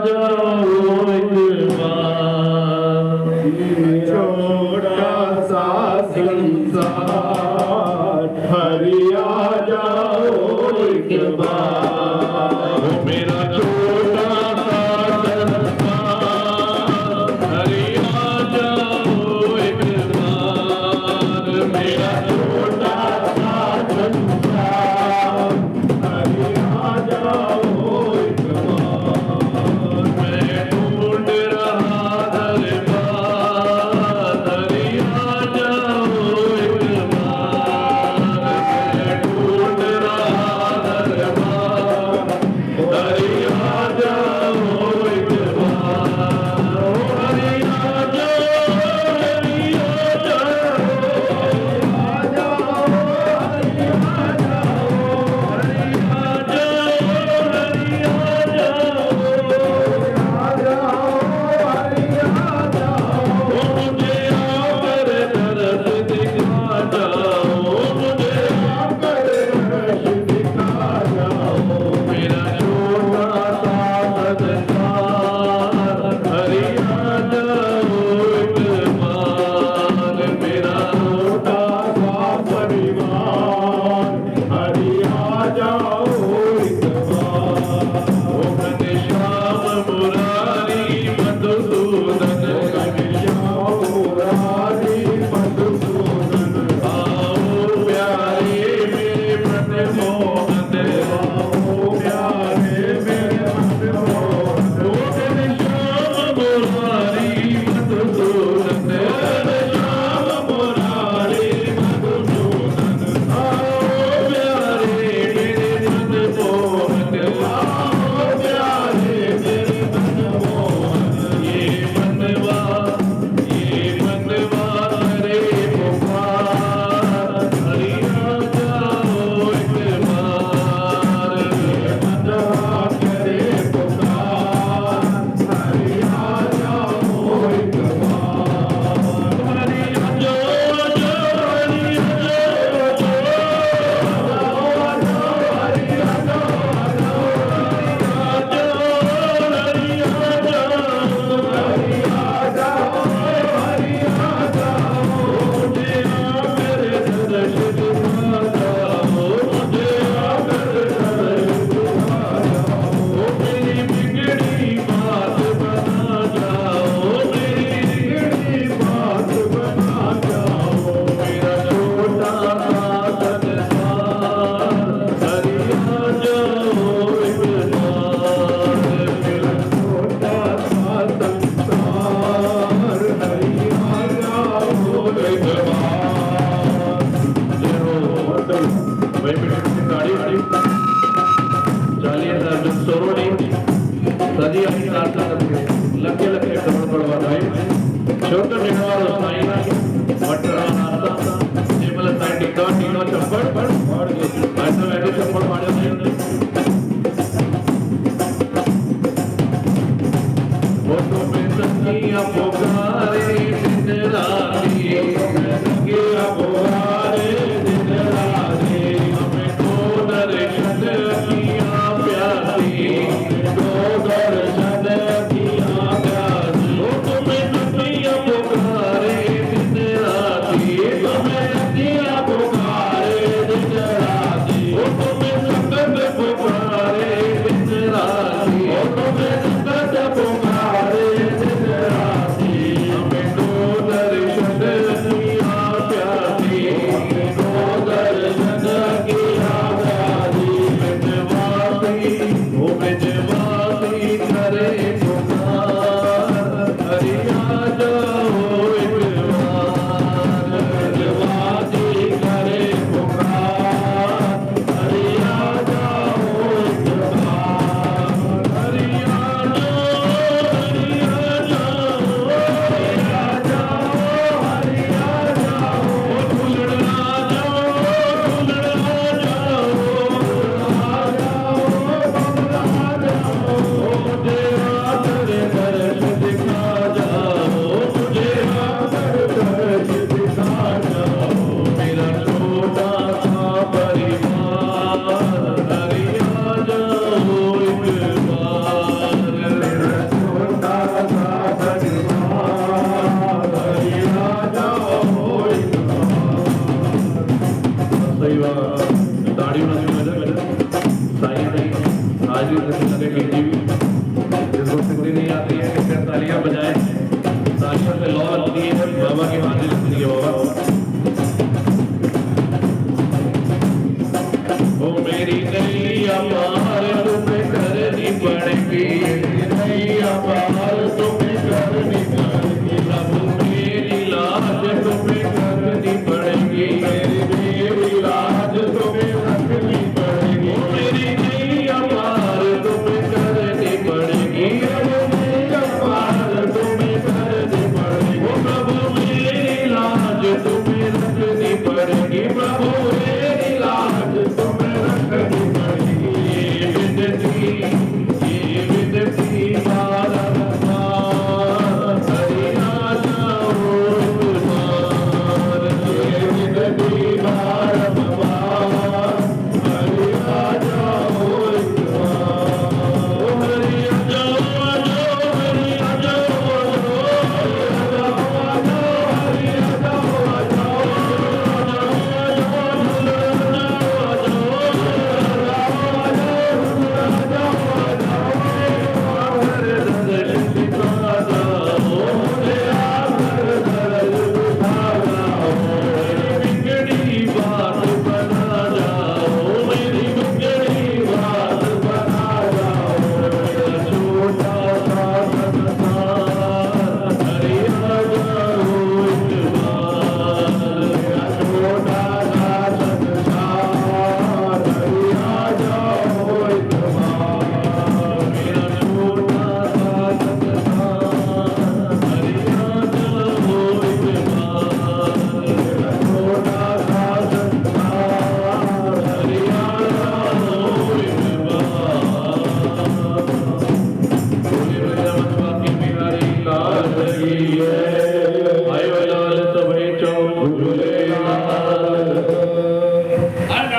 जाओ एक बार, छोटा सा संसार, हरि आ जाओ एक बार। मेरा छोटा सा संसार, हरि आ जाओ एक बार, मेरा छोटा सा संसार, हरि आ जाओ एक बार। मैं ढूंढ रहा दरबार, हरि आ जाओ एक बार, मैं ढूंढ रहा दरबार, हरि आ जाओ एक बार, हरि आ जाओ, हरि आ मुझे आकर दर्द दिखा जाओ, मुझे आकर दर्श दिखा जाओ। मेरा छोटा सा संसार, हरि आ जाओ एक बार, मेरा छोटा सा परिवार, हरि आ जाओ एक बार। ओ घनश्याम मुरारी मधुसूदन, घनश्याम मुरारी मधुसूदन, आओ प्यारे मेरे मन मोहन, आओ प्यारे मेरे मनमोहन। ओ घनश्याम मुरारी मधुसूदन, घनश्याम मुरारी मधुसूदन, आओ प्यारे मेरे मन मोहन, आओ प्यारे मेरे मनमोहन। ये मनवा करे पुकार, हरि आ जाओ एक बार, मनवा करे पुकार, हरि आ जाओ एक बार। हरि आ जाओ, हरि आ मेरी बिगड़ी बात बना जाओ, मेरी बात बना जाओ। मेरा छोटा सा संसार, हरि आ जाओ एक बार, मेरा छोटा सा संसार, हरि आ जाओ एक बार। गाड़ी चालीस हजार जो सोरोड़ी सजी अपनी नाता लगे लगे करोड़ पड़वा भाई छोटे निर्माण साई मटरा नाता जेमल साई टिका टीनो चप्पड़ पर और ऐसा बैठे चप्पड़ मारे फोटो में संगिया पुकारे दिन राती, संगिया पुकारे दिन राती, हमें तो दर्शन किया प्यारी, दो दर्शन किया प्यारी। फोटो में संगिया पुकारे दिन राती, तुम्हें संगिया पुकारे दिन राती, फोटो में संगत पुकारे दिन राती, तुम्हें संगत पुकारे दिन राती। हमें तो दर्शन किया प्यारी, दो दर्शन किया प्यारी। बिजवासी करे पुकार, हरि आ जाओ एक बार, बिजवासी करे पुकार, हरि आ जाओ एक बार। हरि आ जाओ, हरि आ जाओ, हरि आ जाओ, हरि आ जाओ। ढूंढ आ जाओ, ढूंढ आ जाओ, आ जाओ, आ जाओ। मुझे आती है कि फिर तालियां बजाएं, तालियों से लौ लगती है, बाबा की हाजिरी लगती है। बाबा ओ मेरी नैया पार तुम्हें करनी पड़ेगी, नैया पार